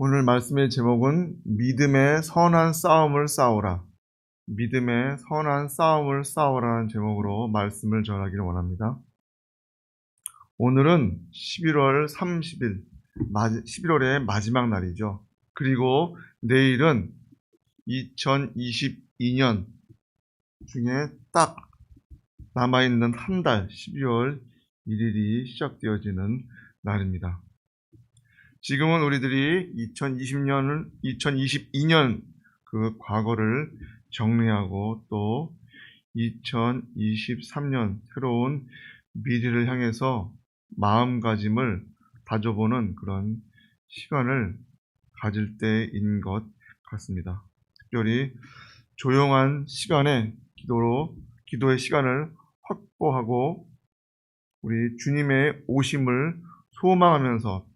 오늘 말씀의 제목은 믿음의 선한 싸움을 싸우라. 믿음의 선한 싸움을 싸우라는 제목으로 말씀을 전하기를 원합니다. 오늘은 11월 30일, 11월의 마지막 날이죠. 그리고 내일은 2022년 중에 딱 남아있는 한 달, 12월 1일이 시작되어지는 날입니다. 지금은 우리들이 2022년 그 과거를 정리하고 또 2023년 새로운 미래를 향해서 마음가짐을 다져보는 그런 시간을 가질 때인 것 같습니다. 특별히 조용한 시간에 기도의 시간을 확보하고 우리 주님의 오심을 소망하면서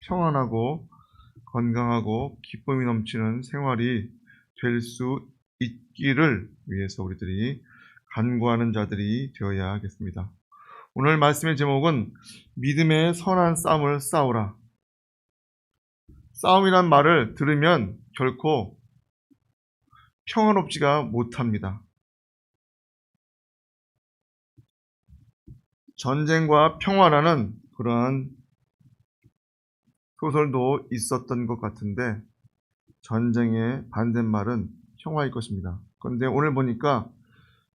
평안하고 건강하고 기쁨이 넘치는 생활이 될 수 있기를 위해서 우리들이 간구하는 자들이 되어야 하겠습니다. 오늘 말씀의 제목은 믿음의 선한 싸움을 싸우라. 싸움이란 말을 들으면 결코 평안롭지가 못합니다. 전쟁과 평화라는 그러한 소설도 있었던 것 같은데 전쟁의 반대말은 평화일 것입니다. 그런데 오늘 보니까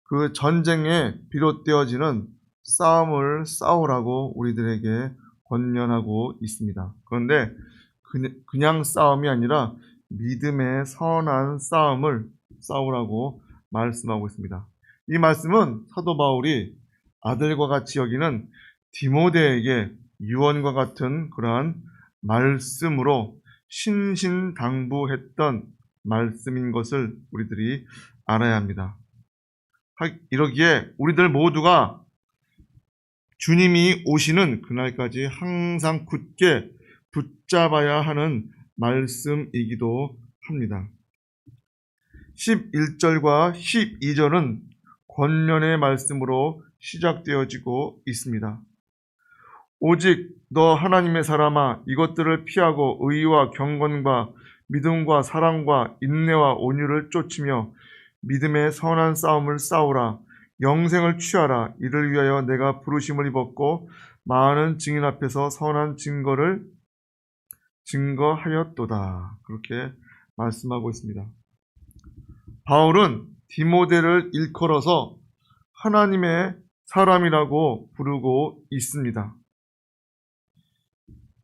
그 전쟁에 비롯되어지는 싸움을 싸우라고 우리들에게 권면하고 있습니다. 그런데 그냥 싸움이 아니라 믿음의 선한 싸움을 싸우라고 말씀하고 있습니다. 이 말씀은 사도 바울이 아들과 같이 여기는 디모데에게 유언과 같은 그러한 말씀으로 신신당부했던 말씀인 것을 우리들이 알아야 합니다. 이러기에 우리들 모두가 주님이 오시는 그날까지 항상 굳게 붙잡아야 하는 말씀이기도 합니다. 11절과 12절은 권면의 말씀으로 시작되어지고 있습니다. 오직 너 하나님의 사람아, 이것들을 피하고 의와 경건과 믿음과 사랑과 인내와 온유를 쫓으며 믿음의 선한 싸움을 싸우라. 영생을 취하라. 이를 위하여 내가 부르심을 입었고 많은 증인 앞에서 선한 증거를 증거하였도다. 그렇게 말씀하고 있습니다. 바울은 디모데를 일컬어서 하나님의 사람이라고 부르고 있습니다.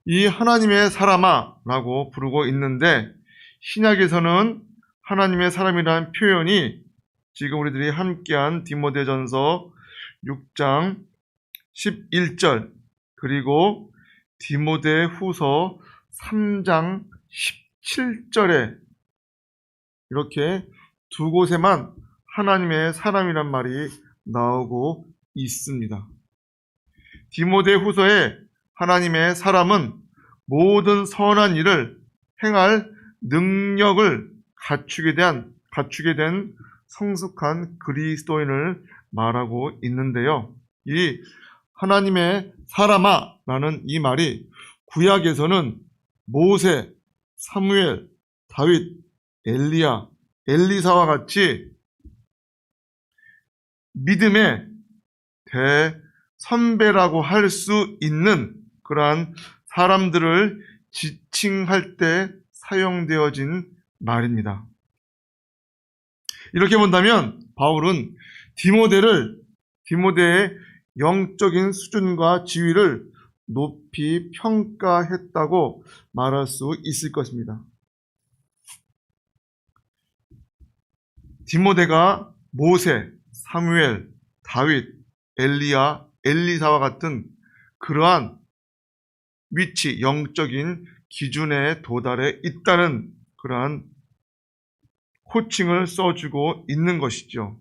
이 하나님의 사람아 라고 부르고 있는데 신약에서는 하나님의 사람이라는 표현이 지금 우리들이 함께한 디모데전서 6장 11절 그리고 디모데후서 3장 17절에 이렇게 두 곳에만 하나님의 사람이란 말이 나오고 있습니다. 디모데후서에 하나님의 사람은 모든 선한 일을 행할 능력을 갖추게 된 성숙한 그리스도인을 말하고 있는데요. 이 하나님의 사람아 라는 이 말이 구약에서는 모세, 사무엘, 다윗, 엘리야, 엘리사와 같이 믿음의 대선배라고 할 수 있는 그러한 사람들을 지칭할 때 사용되어진 말입니다. 이렇게 본다면 바울은 디모데의 영적인 수준과 지위를 높이 평가했다고 말할 수 있을 것입니다. 디모데가 모세, 사무엘, 다윗, 엘리야, 엘리사와 같은 그러한 위치, 영적인 기준에 도달해 있다는 그러한 호칭을 써주고 있는 것이죠.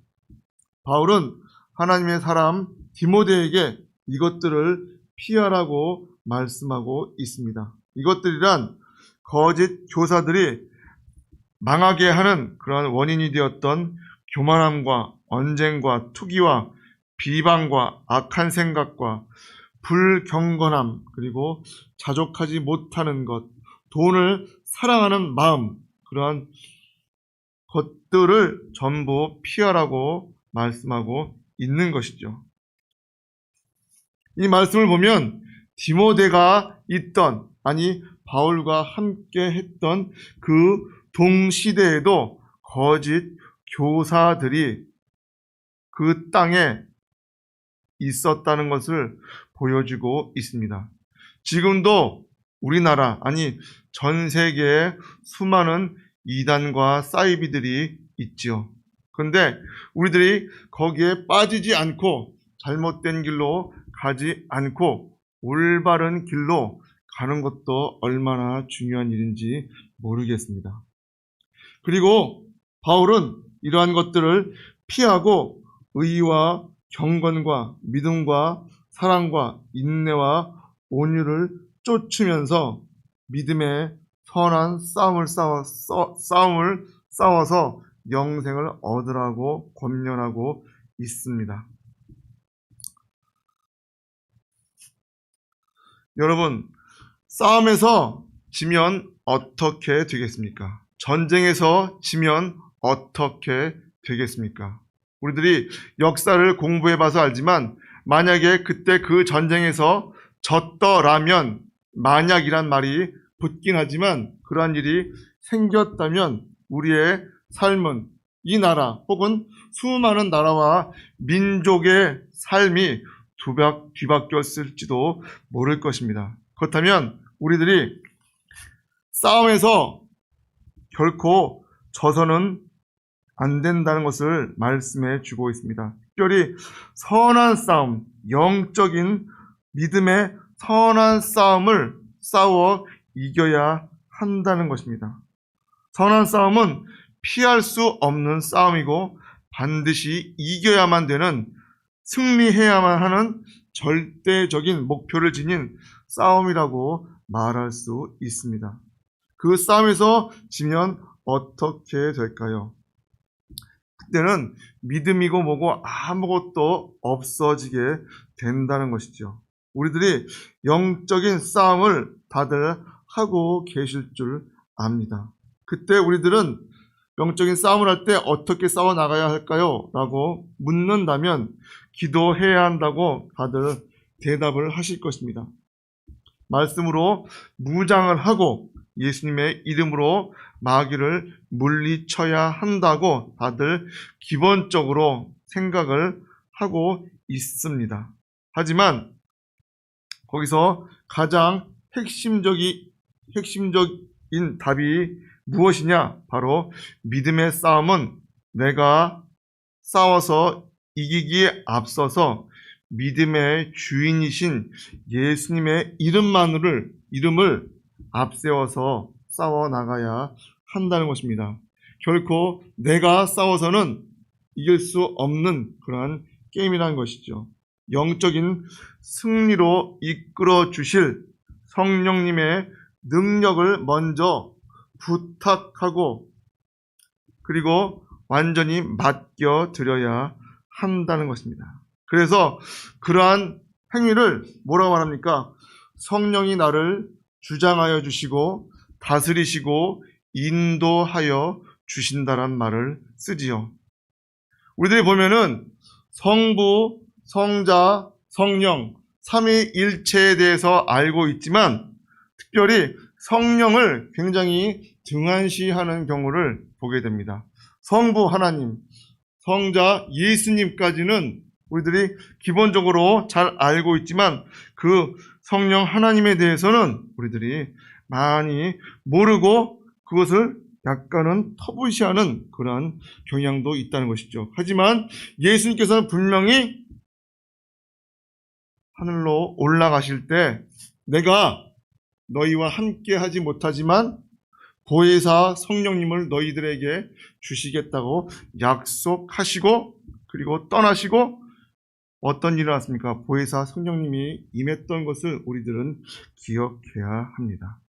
바울은 하나님의 사람 디모데에게 이것들을 피하라고 말씀하고 있습니다. 이것들이란 거짓 교사들이 망하게 하는 그러한 원인이 되었던 교만함과 언쟁과 투기와 비방과 악한 생각과 불경건함, 그리고 자족하지 못하는 것, 돈을 사랑하는 마음, 그러한 것들을 전부 피하라고 말씀하고 있는 것이죠. 이 말씀을 보면 디모데가 있던, 아니 바울과 함께 했던 그 동시대에도 거짓 교사들이 그 땅에 있었다는 것을 보여주고 있습니다. 지금도 우리나라, 아니 전 세계에 수많은 이단과 사이비들이 있지요. 그런데 우리들이 거기에 빠지지 않고 잘못된 길로 가지 않고 올바른 길로 가는 것도 얼마나 중요한 일인지 모르겠습니다. 그리고 바울은 이러한 것들을 피하고 의와 경건과 믿음과 사랑과 인내와 온유를 쫓으면서 믿음의 선한 싸움을 싸워서 영생을 얻으라고 권면하고 있습니다. 여러분, 싸움에서 지면 어떻게 되겠습니까? 전쟁에서 지면 어떻게 되겠습니까? 우리들이 역사를 공부해봐서 알지만 만약에 그때 그 전쟁에서 졌더라면, 만약이란 말이 붙긴 하지만 그러한 일이 생겼다면 우리의 삶은 이 나라 혹은 수많은 나라와 민족의 삶이 뒤바뀌었을지도 모를 것입니다. 그렇다면 우리들이 싸움에서 결코 져서는 안 된다는 것을 말씀해 주고 있습니다. 특별히 선한 싸움, 영적인 믿음의 선한 싸움을 싸워 이겨야 한다는 것입니다. 선한 싸움은 피할 수 없는 싸움이고 반드시 이겨야만 되는, 승리해야만 하는 절대적인 목표를 지닌 싸움이라고 말할 수 있습니다. 그 싸움에서 지면 어떻게 될까요? 그때는 믿음이고 뭐고 아무것도 없어지게 된다는 것이죠. 우리들이 영적인 싸움을 다들 하고 계실 줄 압니다. 그때 우리들은 영적인 싸움을 할 때 어떻게 싸워 나가야 할까요? 라고 묻는다면 기도해야 한다고 다들 대답을 하실 것입니다. 말씀으로 무장을 하고 예수님의 이름으로 마귀를 물리쳐야 한다고 다들 기본적으로 생각을 하고 있습니다. 하지만 거기서 가장 핵심적인 답이 무엇이냐? 바로 믿음의 싸움은 내가 싸워서 이기기에 앞서서 믿음의 주인이신 예수님의 이름을 앞세워서 싸워 나가야 한다는 것입니다. 결코 내가 싸워서는 이길 수 없는 그러한 게임이라는 것이죠. 영적인 승리로 이끌어 주실 성령님의 능력을 먼저 부탁하고 그리고 완전히 맡겨 드려야 한다는 것입니다. 그래서 그러한 행위를 뭐라고 말합니까? 성령이 나를 주장하여 주시고 다스리시고 인도하여 주신다란 말을 쓰지요. 우리들이 보면은 성부, 성자, 성령, 삼위일체에 대해서 알고 있지만 특별히 성령을 굉장히 등한시하는 경우를 보게 됩니다. 성부 하나님, 성자 예수님까지는 우리들이 기본적으로 잘 알고 있지만 그 성령 하나님에 대해서는 우리들이 많이 모르고 그것을 약간은 터부시하는 그런 경향도 있다는 것이죠. 하지만 예수님께서는 분명히 하늘로 올라가실 때 내가 너희와 함께 하지 못하지만 보혜사 성령님을 너희들에게 주시겠다고 약속하시고 그리고 떠나시고 어떤 일이 났습니까? 보혜사 성령님이 임했던 것을 우리들은 기억해야 합니다.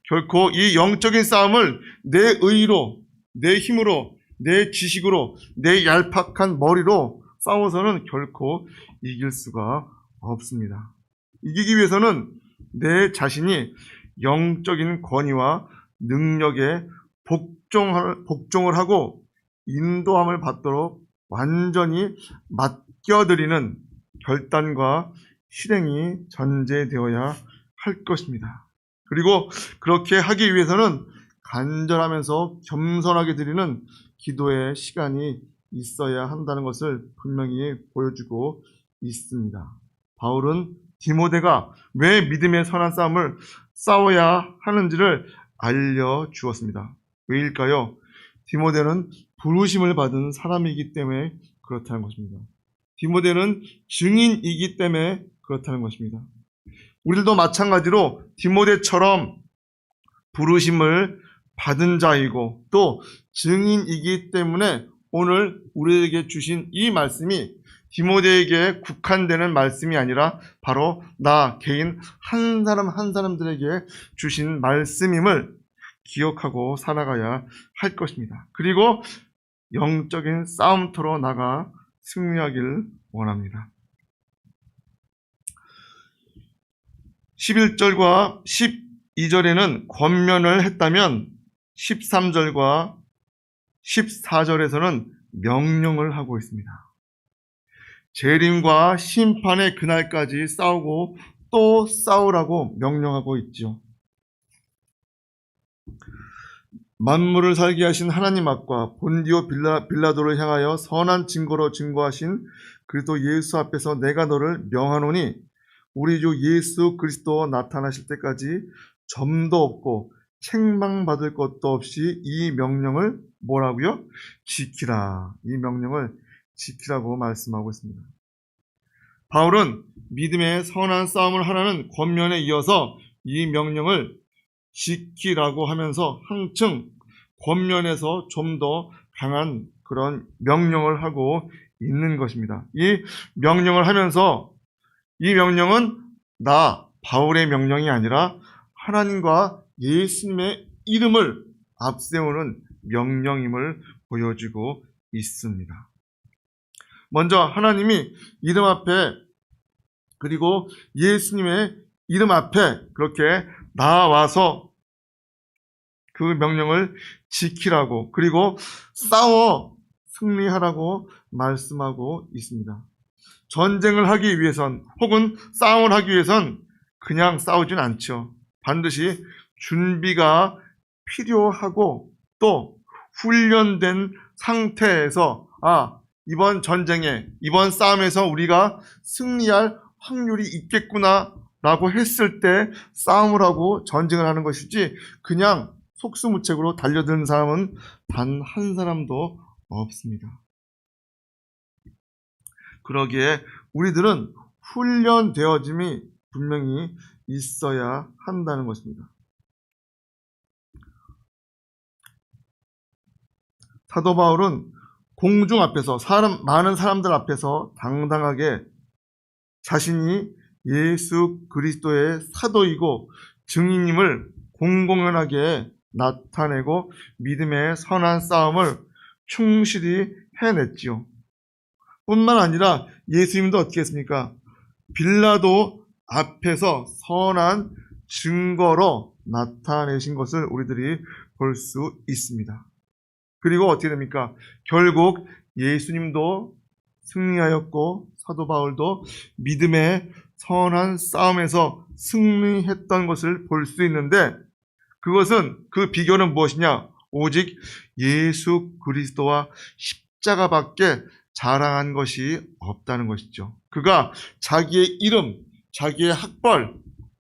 결코 이 영적인 싸움을 내 의로, 내 힘으로, 내 지식으로, 내 얄팍한 머리로 싸워서는 결코 이길 수가 없습니다. 이기기 위해서는 내 자신이 영적인 권위와 능력에 복종을 하고 인도함을 받도록 완전히 맡겨드리는 결단과 실행이 전제되어야 할 것입니다. 그리고 그렇게 하기 위해서는 간절하면서 겸손하게 드리는 기도의 시간이 있어야 한다는 것을 분명히 보여주고 있습니다. 바울은 디모데가 왜 믿음의 선한 싸움을 싸워야 하는지를 알려주었습니다. 왜일까요? 디모데는 부르심을 받은 사람이기 때문에 그렇다는 것입니다. 디모데는 증인이기 때문에 그렇다는 것입니다. 우리들도 마찬가지로 디모데처럼 부르심을 받은 자이고 또 증인이기 때문에 오늘 우리에게 주신 이 말씀이 디모데에게 국한되는 말씀이 아니라 바로 나 개인 한 사람 한 사람들에게 주신 말씀임을 기억하고 살아가야 할 것입니다. 그리고 영적인 싸움터로 나가 승리하길 원합니다. 11절과 12절에는 권면을 했다면 13절과 14절에서는 명령을 하고 있습니다. 재림과 심판의 그날까지 싸우고 또 싸우라고 명령하고 있죠. 만물을 살게 하신 하나님 앞과 본디오 빌라도를 향하여 선한 증거로 증거하신 그리스도 예수 앞에서 내가 너를 명하노니 우리 주 예수 그리스도 나타나실 때까지 점도 없고 책망받을 것도 없이 이 명령을 뭐라고요? 지키라. 이 명령을 지키라고 말씀하고 있습니다. 바울은 믿음의 선한 싸움을 하라는 권면에 이어서 이 명령을 지키라고 하면서 한층 권면에서 좀 더 강한 그런 명령을 하고 있는 것입니다. 이 명령을 하면서 이 명령은 나 바울의 명령이 아니라 하나님과 예수님의 이름을 앞세우는 명령임을 보여주고 있습니다. 먼저 하나님이 이름 앞에 그리고 예수님의 이름 앞에 그렇게 나와서 그 명령을 지키라고 그리고 싸워 승리하라고 말씀하고 있습니다. 전쟁을 하기 위해선 혹은 싸움을 하기 위해선 그냥 싸우진 않죠. 반드시 준비가 필요하고 또 훈련된 상태에서 이번 전쟁에 이번 싸움에서 우리가 승리할 확률이 있겠구나 라고 했을 때 싸움을 하고 전쟁을 하는 것이지 그냥 속수무책으로 달려드는 사람은 단 한 사람도 없습니다. 그러기에 우리들은 훈련되어짐이 분명히 있어야 한다는 것입니다. 사도 바울은 공중 앞에서 많은 사람들 앞에서 당당하게 자신이 예수 그리스도의 사도이고 증인임을 공공연하게 나타내고 믿음의 선한 싸움을 충실히 해냈지요. 뿐만 아니라 예수님도 어떻게 했습니까? 빌라도 앞에서 선한 증거로 나타내신 것을 우리들이 볼 수 있습니다. 그리고 어떻게 됩니까? 결국 예수님도 승리하였고 사도 바울도 믿음의 선한 싸움에서 승리했던 것을 볼 수 있는데 그것은 그 비결은 무엇이냐? 오직 예수 그리스도와 십자가밖에 자랑한 것이 없다는 것이죠. 그가 자기의 이름, 자기의 학벌,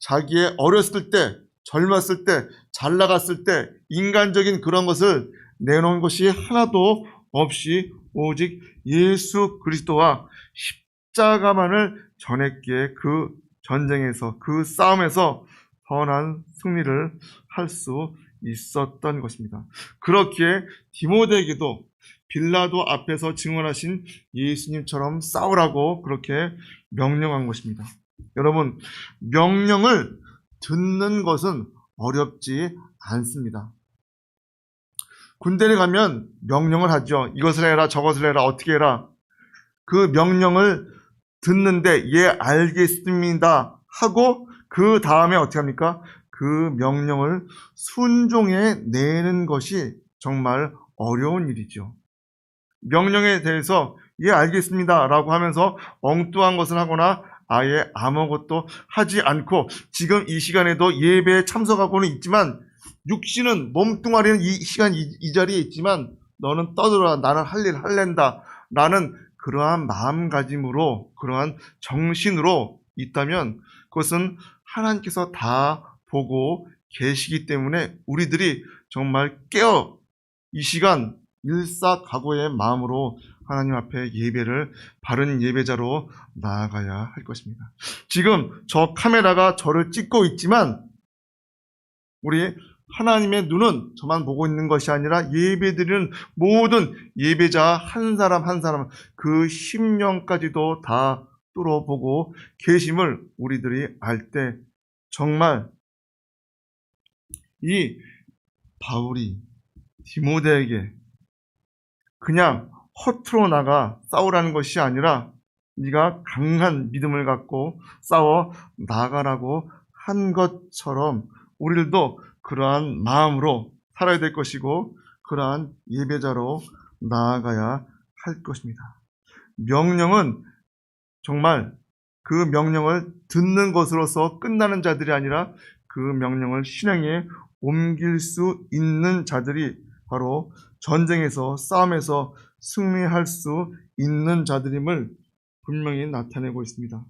자기의 어렸을 때, 젊었을 때, 잘 나갔을 때 인간적인 그런 것을 내놓은 것이 하나도 없이 오직 예수 그리스도와 십자가만을 전했기에 그 전쟁에서 그 싸움에서 선한 승리를 할 수 있었던 것입니다. 그렇기에 디모데에게도 빌라도 앞에서 증언하신 예수님처럼 싸우라고 그렇게 명령한 것입니다. 여러분, 명령을 듣는 것은 어렵지 않습니다. 군대를 가면 명령을 하죠. 이것을 해라, 저것을 해라, 어떻게 해라. 그 명령을 듣는데 예, 알겠습니다 하고 그 다음에 어떻게 합니까? 그 명령을 순종해 내는 것이 정말 어려운 일이죠. 명령에 대해서 예 알겠습니다 라고 하면서 엉뚱한 것을 하거나 아예 아무것도 하지 않고 지금 이 시간에도 예배에 참석하고는 있지만 육신은 몸뚱아리는 이 시간 이 자리에 있지만 너는 떠들어라 나는 할 일 할랜다 라는 그러한 마음가짐으로 그러한 정신으로 있다면 그것은 하나님께서 다 보고 계시기 때문에 우리들이 정말 깨어 이 시간 일사각오의 마음으로 하나님 앞에 예배를 바른 예배자로 나아가야 할 것입니다. 지금 저 카메라가 저를 찍고 있지만 우리 하나님의 눈은 저만 보고 있는 것이 아니라 예배드리는 모든 예배자 한 사람 한 사람 그 심령까지도 다 뚫어보고 계심을 우리들이 알 때 정말 이 바울이 디모데에게 그냥 허투루 나가 싸우라는 것이 아니라 네가 강한 믿음을 갖고 싸워 나가라고 한 것처럼 우리들도 그러한 마음으로 살아야 될 것이고 그러한 예배자로 나아가야 할 것입니다. 명령은 정말 그 명령을 듣는 것으로서 끝나는 자들이 아니라 그 명령을 실행에 옮길 수 있는 자들이 바로 전쟁에서 싸움에서 승리할 수 있는 자들임을 분명히 나타내고 있습니다.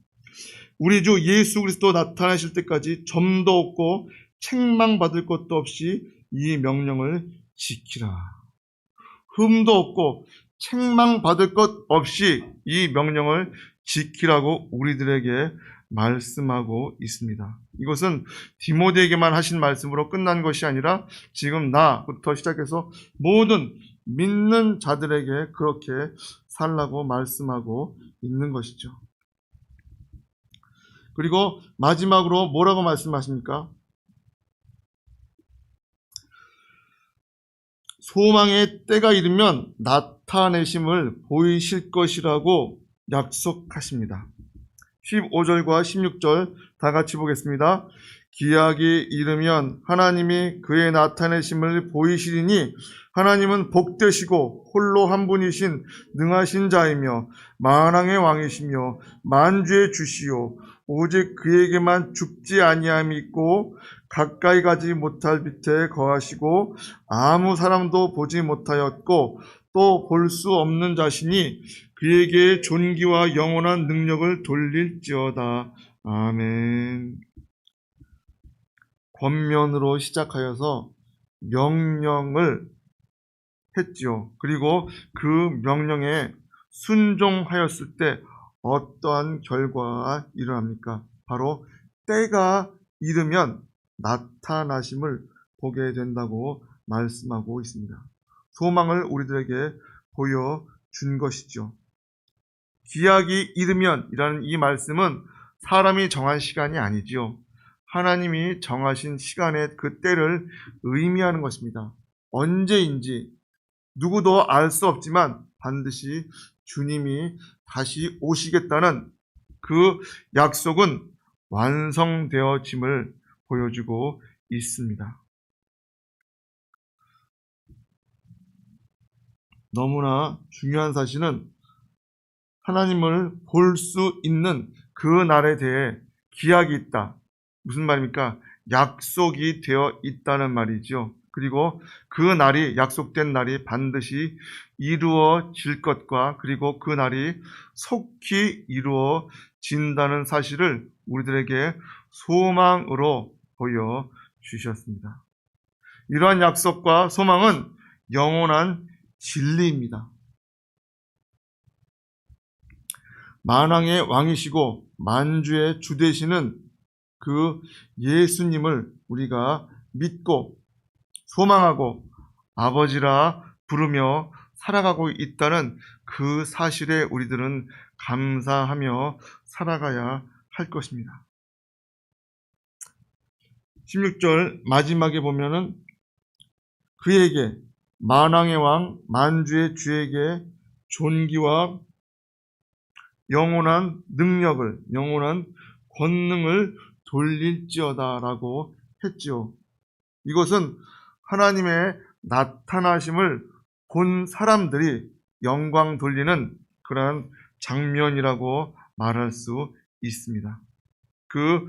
우리 주 예수 그리스도 나타나실 때까지 점도 없고 책망받을 것도 없이 이 명령을 지키라. 흠도 없고 책망받을 것 없이 이 명령을 지키라고 우리들에게 말씀하고 있습니다. 이것은 디모데에게만 하신 말씀으로 끝난 것이 아니라 지금 나부터 시작해서 모든 믿는 자들에게 그렇게 살라고 말씀하고 있는 것이죠. 그리고 마지막으로 뭐라고 말씀하십니까? 소망의 때가 이르면 나타내심을 보이실 것이라고 약속하십니다. 15절과 16절 다 같이 보겠습니다. 기약이 이르면 하나님이 그의 나타내심을 보이시리니 하나님은 복되시고 홀로 한 분이신 능하신 자이며 만왕의 왕이시며 만주의 주시요 오직 그에게만 죽지 아니함이 있고 가까이 가지 못할 빛에 거하시고 아무 사람도 보지 못하였고 또 볼 수 없는 자신이 그에게 존귀와 영원한 능력을 돌릴지어다. 아멘. 권면으로 시작하여서 명령을 했지요. 그리고 그 명령에 순종하였을 때 어떠한 결과가 일어납니까? 바로 때가 이르면 나타나심을 보게 된다고 말씀하고 있습니다. 소망을 우리들에게 보여준 것이죠. 기약이 이르면 이라는 이 말씀은 사람이 정한 시간이 아니지요. 하나님이 정하신 시간의 그 때를 의미하는 것입니다. 언제인지 누구도 알 수 없지만 반드시 주님이 다시 오시겠다는 그 약속은 완성되어짐을 보여주고 있습니다. 너무나 중요한 사실은 하나님을 볼 수 있는 그 날에 대해 기약이 있다. 무슨 말입니까? 약속이 되어 있다는 말이죠. 그리고 그 날이, 약속된 날이 반드시 이루어질 것과 그리고 그 날이 속히 이루어진다는 사실을 우리들에게 소망으로 보여주셨습니다. 이러한 약속과 소망은 영원한 진리입니다. 만왕의 왕이시고 만주의 주 되시는 그 예수님을 우리가 믿고 소망하고 아버지라 부르며 살아가고 있다는 그 사실에 우리들은 감사하며 살아가야 할 것입니다. 16절 마지막에 보면은 그에게 만왕의 왕 만주의 주에게 존귀와 영원한 능력을 영원한 권능을 돌릴지어다라고 했지요. 이것은 하나님의 나타나심을 본 사람들이 영광 돌리는 그런 장면이라고 말할 수 있습니다. 그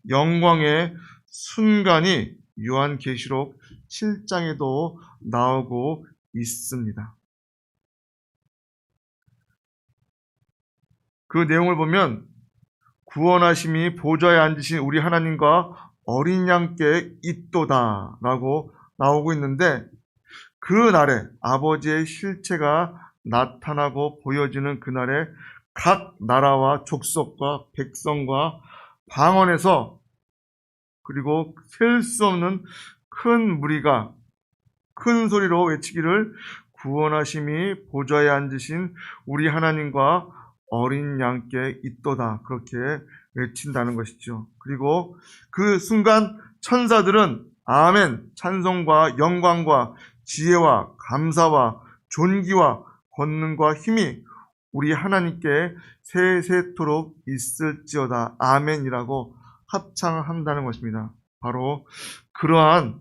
영광의 순간이 요한계시록 7장에도 나오고 있습니다. 그 내용을 보면 구원하심이 보좌에 앉으신 우리 하나님과 어린 양께 있도다 라고 나오고 있는데, 그 날에 아버지의 실체가 나타나고 보여지는 그날에 각 나라와 족속과 백성과 방언에서, 그리고 셀 수 없는 큰 무리가 큰 소리로 외치기를 구원하심이 보좌에 앉으신 우리 하나님과 어린 양께 있도다, 그렇게 외친다는 것이죠. 그리고 그 순간 천사들은 아멘, 찬송과 영광과 지혜와 감사와 존귀와 권능과 힘이 우리 하나님께 세세토록 있을지어다 아멘이라고 합창한다는 것입니다. 바로 그러한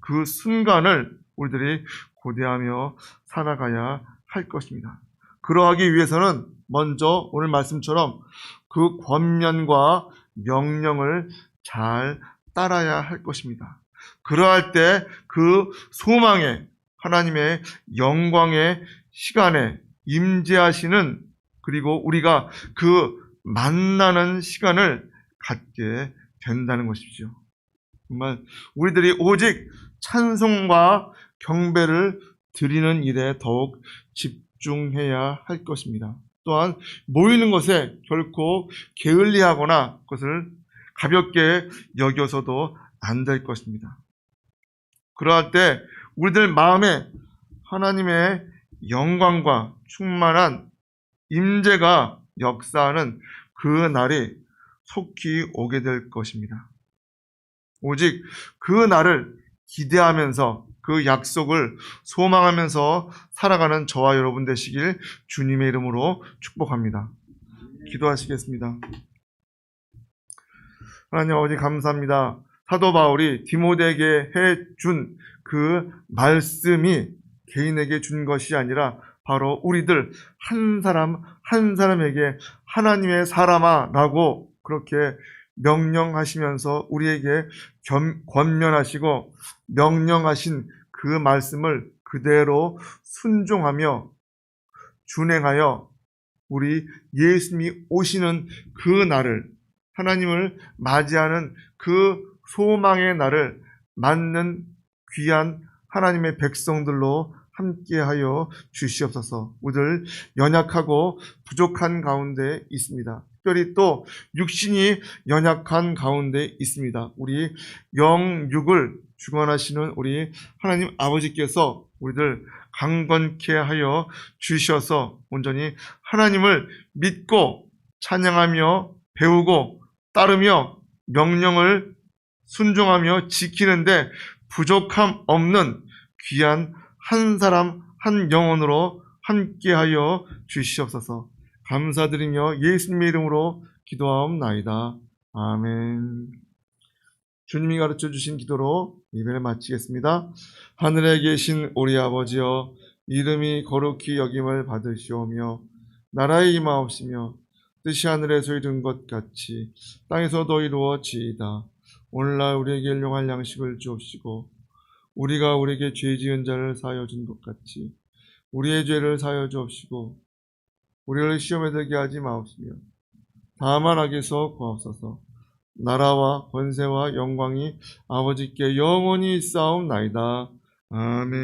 그 순간을 우리들이 고대하며 살아가야 할 것입니다. 그러하기 위해서는 먼저 오늘 말씀처럼 그 권면과 명령을 잘 따라야 할 것입니다. 그러할 때 그 소망의 하나님의 영광의 시간에 임재하시는, 그리고 우리가 그 만나는 시간을 갖게 된다는 것이죠. 정말 우리들이 오직 찬송과 경배를 드리는 일에 더욱 집중해야 할 것입니다. 또한 모이는 것에 결코 게을리하거나 그것을 가볍게 여겨서도 안 될 것입니다. 그러할 때 우리들 마음에 하나님의 영광과 충만한 임재가 역사하는 그 날이 속히 오게 될 것입니다. 오직 그 날을 기대하면서 그 약속을 소망하면서 살아가는 저와 여러분 되시길 주님의 이름으로 축복합니다. 기도하시겠습니다. 하나님 아버지 감사합니다. 사도 바울이 디모데에게 해준 그 말씀이 개인에게 준 것이 아니라 바로 우리들 한 사람 한 사람에게 하나님의 사람아 라고 그렇게 명령하시면서 우리에게 권면하시고 명령하신 그 말씀을 그대로 순종하며 준행하여 우리 예수님이 오시는 그 날을, 하나님을 맞이하는 그 소망의 날을 맞는 귀한 하나님의 백성들로 함께하여 주시옵소서. 우리들 연약하고 부족한 가운데 있습니다. 특별히 또 육신이 연약한 가운데 있습니다. 우리 영육을 주관하시는 우리 하나님 아버지께서 우리들 강건케 하여 주셔서 온전히 하나님을 믿고 찬양하며 배우고 따르며 명령을 순종하며 지키는데 부족함 없는 귀한 한 사람 한 영혼으로 함께하여 주시옵소서. 감사드리며 예수님의 이름으로 기도하옵나이다. 아멘. 주님이 가르쳐 주신 기도로 예배를 마치겠습니다. 하늘에 계신 우리 아버지여, 이름이 거룩히 여김을 받으시오며 나라의 임하옵시며 뜻이 하늘에서 이룬 것 같이 땅에서도 이루어지이다. 오늘날 우리에게 일용할 양식을 주옵시고 우리가 우리에게 죄 지은 자를 사하여 준 것 같이 우리의 죄를 사하여 주옵시고 우리를 시험에 들게 하지 마옵시며 다만 악에서 구하옵소서. 나라와 권세와 영광이 아버지께 영원히 있사옵나이다. 아멘.